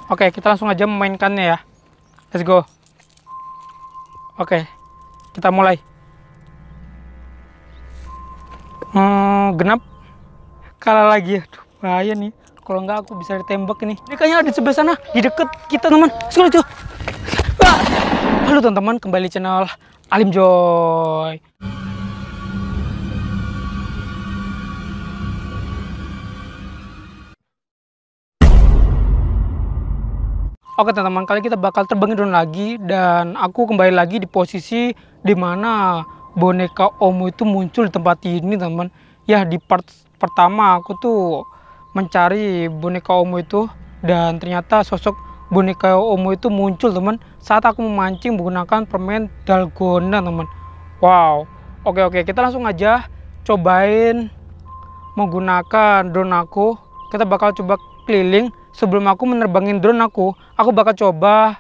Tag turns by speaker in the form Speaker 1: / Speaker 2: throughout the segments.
Speaker 1: Oke, kita langsung aja memainkannya ya. Let's go. Oke, kita mulai. Genap. Kalah lagi. Aduh, bahaya nih. Kalau nggak aku bisa ditembak ini. Ini kayaknya ada di sebelah sana, di deket kita teman. Sekali tuh. Halo teman-teman, kembali channel Alim Joy. Oke teman-teman, kali kita bakal terbangin drone lagi dan aku kembali lagi di posisi dimana boneka Omo itu muncul di tempat ini teman-teman. Ya di part pertama aku tuh mencari boneka Omo itu dan ternyata sosok boneka Omo itu muncul teman saat aku memancing menggunakan permen dalgona teman. Wow, oke kita langsung aja cobain menggunakan drone aku. Kita bakal coba keliling. Sebelum aku menerbangin drone aku bakal coba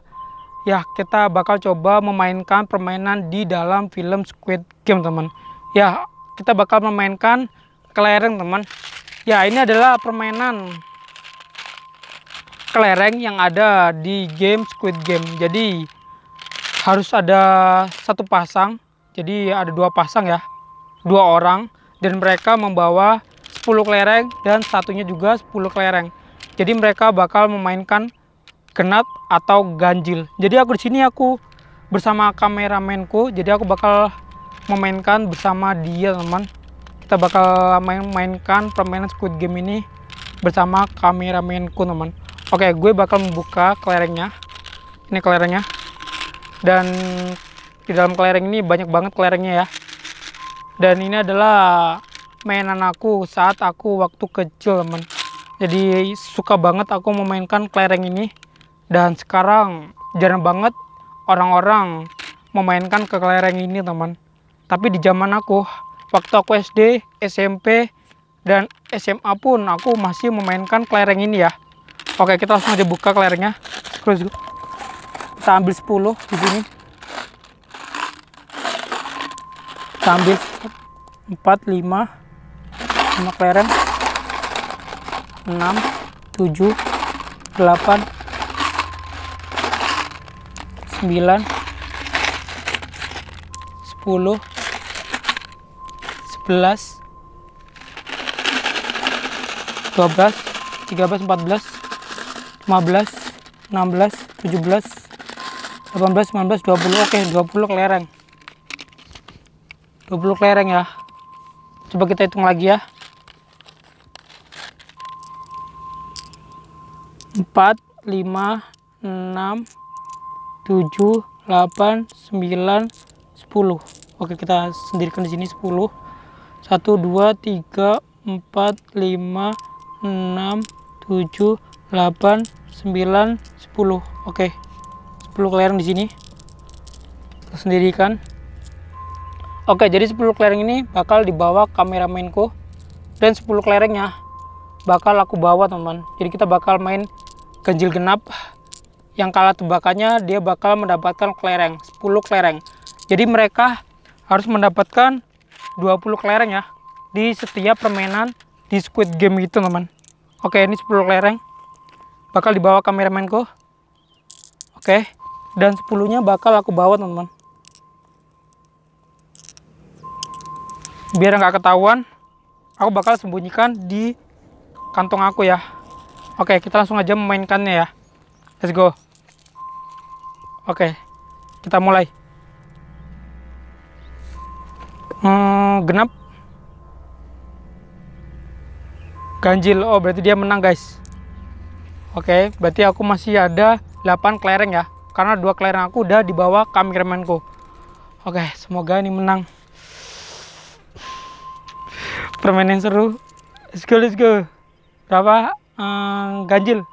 Speaker 1: ya, kita bakal coba memainkan permainan di dalam film Squid Game teman. Ya, kita bakal memainkan kelereng teman. Ya, ini adalah permainan kelereng yang ada di game Squid Game. Jadi harus ada satu pasang. Jadi ada dua pasang ya, dua orang, dan mereka membawa 10 kelereng dan satunya juga 10 kelereng. Jadi mereka bakal memainkan genap atau ganjil. Jadi aku di sini aku bersama kameramenku. Jadi aku bakal memainkan bersama dia teman. Kita bakal mainkan permainan Squid Game ini bersama kameramenku teman. Oke, gue bakal membuka kelerengnya. Ini kelerengnya. Dan di dalam kelereng ini banyak banget kelerengnya ya. Dan ini adalah mainan aku saat aku waktu kecil teman. Jadi suka banget aku memainkan kelereng ini. Dan sekarang jarang banget orang-orang memainkan ke kelereng ini teman. Tapi di zaman aku, waktu aku SD, SMP, dan SMA pun aku masih memainkan kelereng ini ya. Oke, kita langsung aja buka kelerengnya. Kita ambil 10 di sini. Kita ambil 4, 5 kelereng, 6, 7, 8, 9, 10, 11, 12, 13, 14, 15, 16, 17, 18, 19, 20. Oke, 20 kelereng. 20 kelereng ya. Coba kita hitung lagi ya. 4, 5, 6, 7, 8, 9, 10. Oke, kita sendirikan di sini 10. 1, 2, 3, 4, 5, 6, 7, 8, 9, 10. Oke. 10 kelereng di sini. Kita sendirikan. Oke, jadi 10 kelereng ini bakal dibawa kameramenku dan 10 kelerengnya bakal aku bawa teman. Jadi kita bakal main ganjil genap. Yang kalah tebakannya dia bakal mendapatkan kelereng, 10 kelereng. Jadi mereka harus mendapatkan 20 kelereng ya di setiap permainan di Squid Game itu teman. Oke, ini 10 kelereng bakal dibawa kameramenku. Oke, dan 10-nya bakal aku bawa teman-teman. Biar nggak ketahuan, aku bakal sembunyikan di kantong aku ya. Oke, kita langsung aja memainkannya ya. Let's go. Oke, kita mulai. Genap. Ganjil. Oh, berarti dia menang guys. Oke, berarti aku masih ada 8 kelereng ya. Karena 2 kelereng aku udah dibawa kameramenku. Oke, semoga ini menang. Permainan seru. Let's go. Berapa? Ganjil.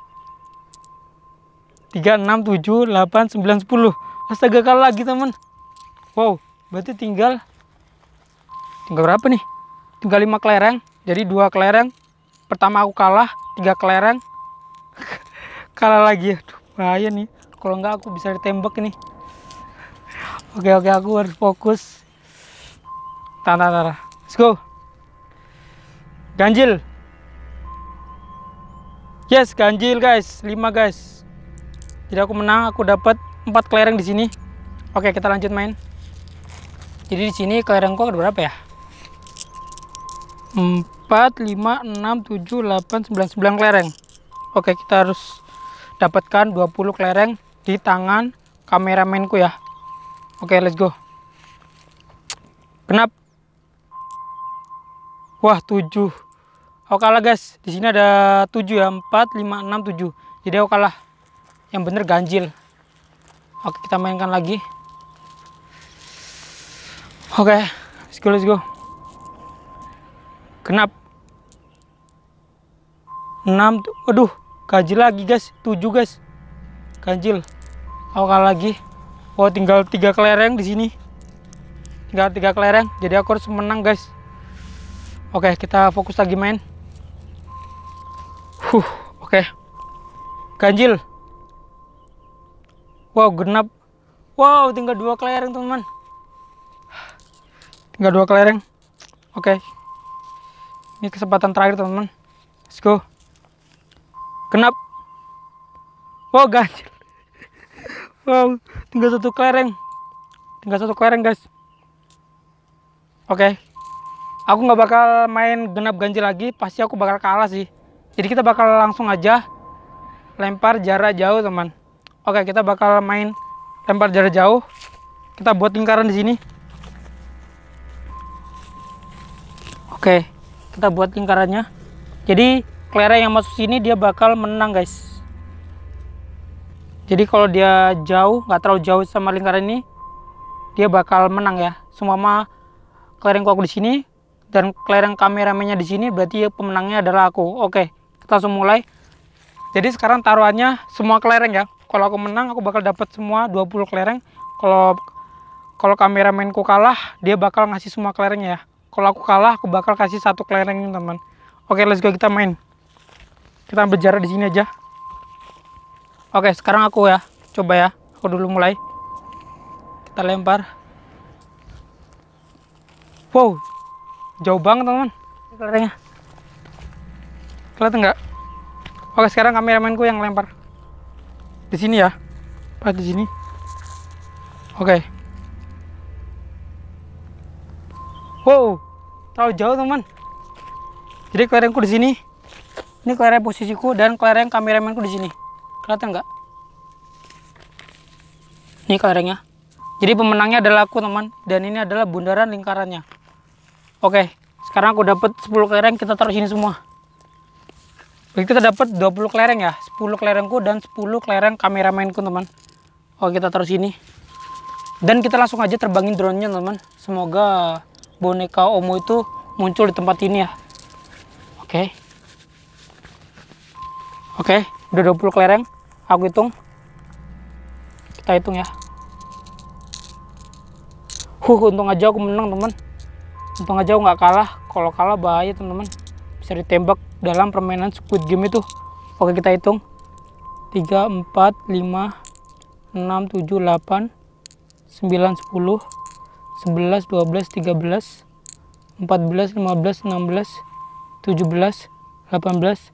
Speaker 1: 3, 6, 7, 8, 9, 10. Astaga, kalah lagi teman. Wow, berarti tinggal berapa nih? Tinggal 5 kelereng. Jadi 2 kelereng. Pertama aku kalah, 3 kelereng. Kalah lagi. Aduh, bahaya nih. Kalau nggak aku bisa ditembak ini. Oke, aku harus fokus. Tara. Let's go. Ganjil. Yes, ganjil guys. 5 guys. Jadi aku menang, aku dapat 4 kelereng di sini. Oke, kita lanjut main. Jadi di sini kelerengku ada berapa ya? 4, 5, 6, 7, 8, 9 kelereng. Oke, kita harus dapatkan 20 kelereng di tangan kameramenku ya. Oke, let's go. Genap. Wah, 7. Aku kalah, guys. Di sini ada 7 ya. 4, 5, 6, 7. Jadi aku kalah. Yang bener ganjil. Oke, kita mainkan lagi. Oke, let's go. Genap. 6. Aduh, ganjil lagi, guys. 7, guys. Ganjil. Aku kalah lagi. Oh, tinggal 3 kelereng di sini. Tinggal 3 kelereng. Jadi aku harus menang, guys. Oke, kita fokus lagi main. Oke. Ganjil. Wow, genap. Wow, tinggal 2 kelereng, teman-teman. Tinggal 2 kelereng. Oke. Ini kesempatan terakhir, teman-teman. Let's go. Genap. Wow, ganjil. Wow, tinggal 1 kelereng. Tinggal 1 kelereng, guys. Oke. Aku nggak bakal main genap ganjil lagi. Pasti aku bakal kalah sih. Jadi kita bakal langsung aja lempar jarak jauh, teman. Oke, kita bakal main lempar jarak jauh. Kita buat lingkaran di sini. Oke, kita buat lingkarannya. Jadi kelereng yang masuk sini dia bakal menang, guys. Jadi kalau dia jauh, nggak terlalu jauh sama lingkaran ini, dia bakal menang ya. Semua kelerengku aku di sini dan kelereng kameramennya di sini, berarti pemenangnya adalah aku. Oke, kita langsung mulai. Jadi sekarang taruhannya semua kelereng ya. Kalau aku menang, aku bakal dapat semua 20 kelereng. Kalau kameramenku kalah, dia bakal ngasih semua kelerengnya ya. Kalau aku kalah, aku bakal kasih 1 kelereng, teman. Oke, let's go, kita main. Kita ambil jarak di sini aja. Oke, sekarang aku ya. Coba ya. Aku dulu mulai. Kita lempar. Wow. Jauh banget, teman-teman. Kelerengnya. Kelihatan nggak? Oke, sekarang kameramenku yang lempar. Di sini ya. Pas di sini. Oke. Wow. Terlalu jauh, teman. Jadi kelerengku di sini. Ini kelereng posisiku dan kelereng kameramenku di sini. Kelihatan nggak? Ini kelerengnya. Jadi pemenangnya adalah aku, teman. Dan ini adalah bundaran lingkarannya. Oke, sekarang aku dapat 10 kelereng, kita taruh sini semua. Berarti kita dapat 20 kelereng ya. 10 kelerengku dan 10 kelereng kameramenku, teman. Oke, kita taruh sini. Dan kita langsung aja terbangin drone-nya, teman. Semoga boneka Omo itu muncul di tempat ini ya. Oke. Oke, udah 20 kelereng. Aku hitung. Kita hitung ya. Untung aja aku menang, teman. Untung aja aku nggak kalah. Kalau kalah bahaya, teman-teman. Bisa ditembak dalam permainan Squid Game itu. Oke, kita hitung. 3, 4, 5, 6, 7, 8, 9, 10, 11, 12, 13, 14, 15, 16, 17, 18,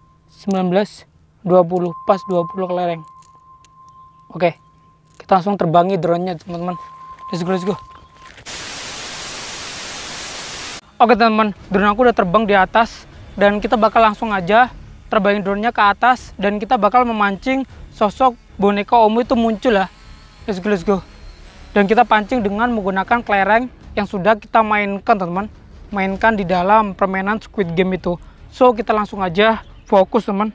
Speaker 1: 19, 20. Pas 20 kelereng. Oke, kita langsung terbangi drone-nya, teman-teman. Let's go. Oke, teman-teman, drone aku udah terbang di atas. Dan kita bakal langsung aja terbangin drone-nya ke atas. Dan kita bakal memancing sosok boneka Omo itu muncul ya. Let's go. Dan kita pancing dengan menggunakan kelereng yang sudah kita mainkan, teman-teman. Mainkan di dalam permainan Squid Game itu. So, kita langsung aja fokus, teman.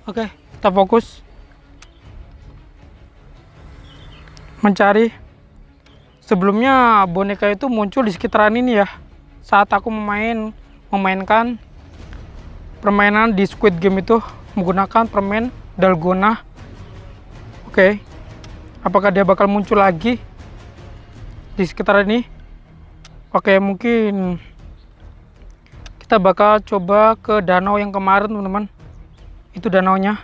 Speaker 1: Oke, kita fokus. Mencari. Sebelumnya boneka itu muncul di sekitaran ini ya. Saat aku memainkan permainan di Squid Game itu menggunakan permen dalgona. Oke. Apakah dia bakal muncul lagi di sekitar ini? Oke, mungkin kita bakal coba ke danau yang kemarin, teman-teman. Itu danaunya.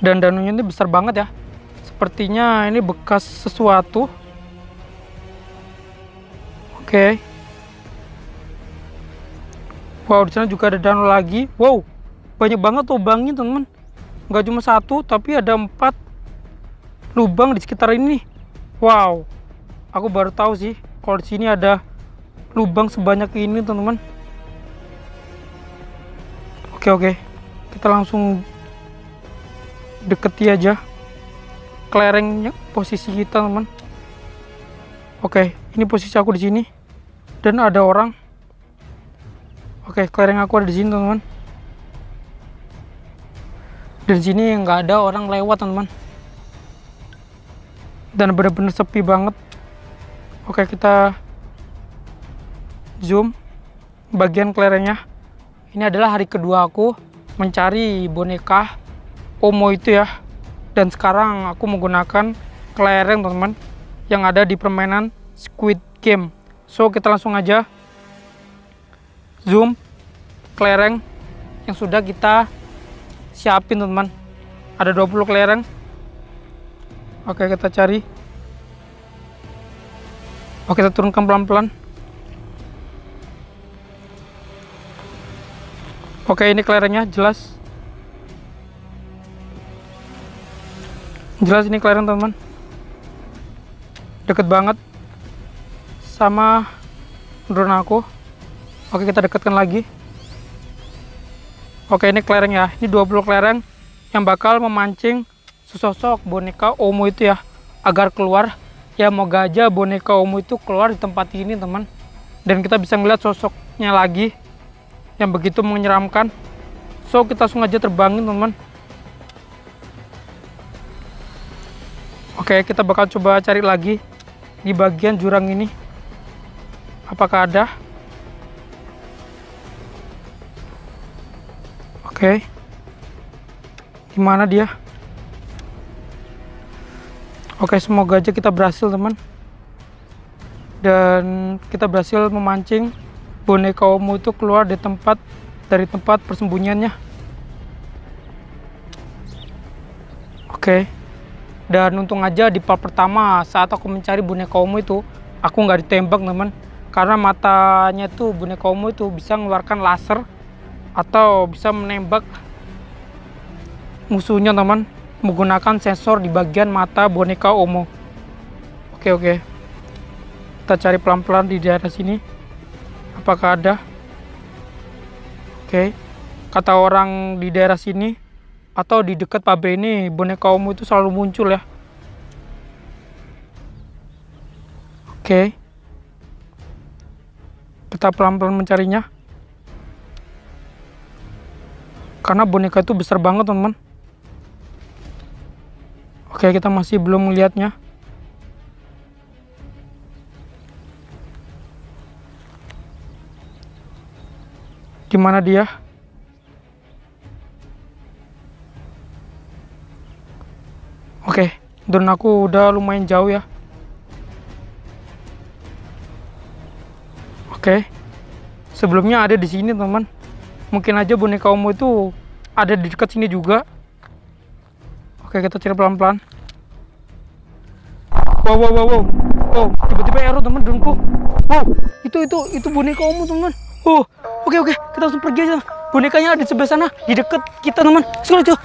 Speaker 1: Dan danaunya ini besar banget ya. Sepertinya ini bekas sesuatu. Oke. Wow, di sana juga ada danau lagi. Wow, banyak banget lubangnya, teman-teman. nggak cuma satu, tapi ada 4 lubang di sekitar ini. Wow, aku baru tahu sih kalau di sini ada lubang sebanyak ini, teman-teman. Oke, kita langsung deketi aja kelerengnya, posisi kita, teman. Oke, ini posisi aku di sini dan ada orang. Oke, kelereng aku ada di sini, teman-teman. Dan sini nggak ada orang lewat, teman-teman. Dan benar-benar sepi banget. Oke, kita zoom bagian kelerengnya. Ini adalah hari kedua aku mencari boneka Omo itu ya. Dan sekarang aku menggunakan kelereng, teman-teman, yang ada di permainan Squid Game. So, kita langsung aja zoom kelereng yang sudah kita siapin, teman-teman. Ada 20 kelereng. Oke, kita cari. Oke, kita turunkan pelan-pelan. Oke, ini kelerengnya jelas. Jelas ini kelereng, teman-teman. Deket banget sama drone aku. Oke, kita dekatkan lagi. Oke, ini kelereng ya. Ini 20 kelereng yang bakal memancing sesosok boneka Omo itu ya, agar keluar. Ya, moga aja boneka Omo itu keluar di tempat ini, teman. Dan kita bisa ngeliat sosoknya lagi yang begitu menyeramkan. So, kita langsung aja terbangin, teman. Oke, kita bakal coba cari lagi di bagian jurang ini. Apakah ada? Oke. Gimana dia? Oke, semoga aja kita berhasil, teman. Dan kita berhasil memancing boneka Omo itu keluar dari tempat persembunyiannya. Oke. Dan untung aja di part pertama saat aku mencari boneka Omo itu, aku nggak ditembak, teman. Karena matanya tuh boneka Omo itu bisa mengeluarkan laser atau bisa menembak musuhnya, teman, menggunakan sensor di bagian mata boneka Omo. Oke. Kita cari pelan-pelan di daerah sini. Apakah ada? Oke. Kata orang di daerah sini atau di dekat pabrik ini, boneka Omo itu selalu muncul ya. Oke. Kita pelan-pelan mencarinya. Karena boneka itu besar banget, teman-teman. Oke, kita masih belum melihatnya. Di mana dia? Oke, drone aku udah lumayan jauh ya. Oke. Sebelumnya ada di sini, teman. Mungkin aja boneka Omo itu ada di dekat sini juga. Oke, kita cari pelan-pelan. Wow. Oh, tiba-tiba error, teman, droneku. Wow, itu boneka Omo, teman. Oh, oke, kita langsung pergi aja. Bonekanya ada di sebelah sana, di dekat kita, teman. Let's go.